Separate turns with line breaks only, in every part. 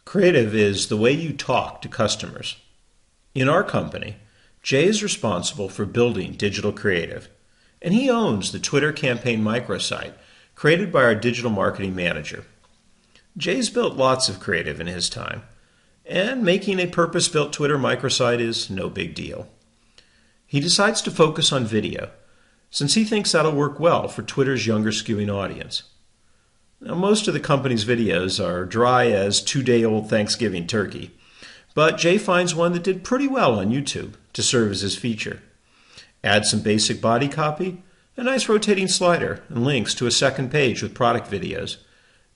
Creative is the way you talk to customers. In our company, Jay is responsible for building digital creative, and he owns the Twitter campaign microsite created by our digital marketing manager. Jay's built lots of creative in his time, and making a purpose-built Twitter microsite is no big deal. He decides to focus on video, since he thinks that'll work well for Twitter's younger skewing audience. Now, most of the company's videos are dry as two-day-old Thanksgiving turkey, but Jay finds one that did pretty well on YouTube to serve as his feature. Add some basic body copy, a nice rotating slider, and links to a second page with product videos,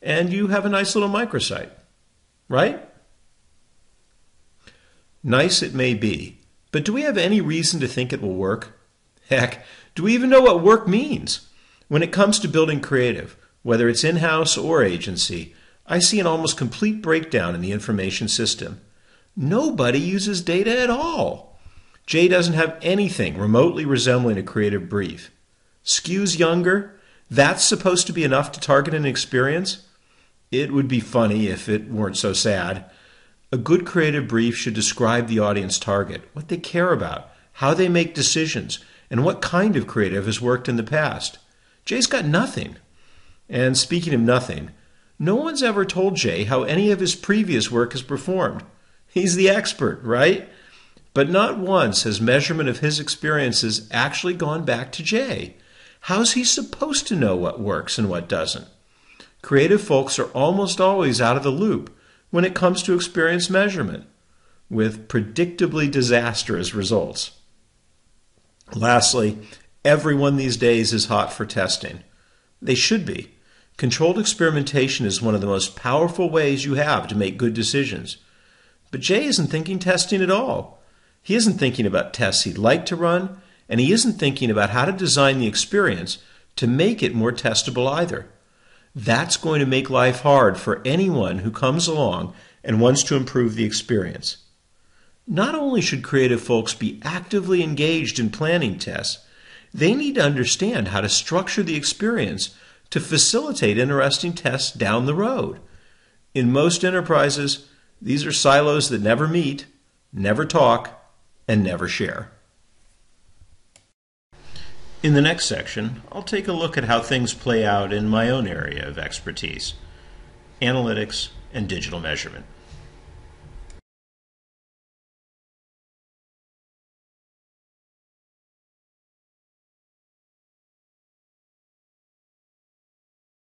and you have a nice little microsite, right? Nice it may be, but do we have any reason to think it will work? Heck, do we even know what work means? When it comes to building creative, whether it's in-house or agency, I see an almost complete breakdown in the information system. Nobody uses data at all. Jay doesn't have anything remotely resembling a creative brief. Skews younger? That's supposed to be enough to target an experience? It would be funny if it weren't so sad. A good creative brief should describe the audience target, what they care about, how they make decisions, and what kind of creative has worked in the past. Jay's got nothing. And speaking of nothing, no one's ever told Jay how any of his previous work has performed. He's the expert, right? But not once has measurement of his experiences actually gone back to Jay. How's he supposed to know what works and what doesn't? Creative folks are almost always out of the loop when it comes to experience measurement, with predictably disastrous results. Lastly, everyone these days is hot for testing. They should be. Controlled experimentation is one of the most powerful ways you have to make good decisions. But Jay isn't thinking testing at all. He isn't thinking about tests he'd like to run, and he isn't thinking about how to design the experience to make it more testable either. That's going to make life hard for anyone who comes along and wants to improve the experience. Not only should creative folks be actively engaged in planning tests, they need to understand how to structure the experience to facilitate interesting tests down the road. In most enterprises, these are silos that never meet, never talk, and never share. In the next section, I'll take a look at how things play out in my own area of expertise, analytics and digital measurement.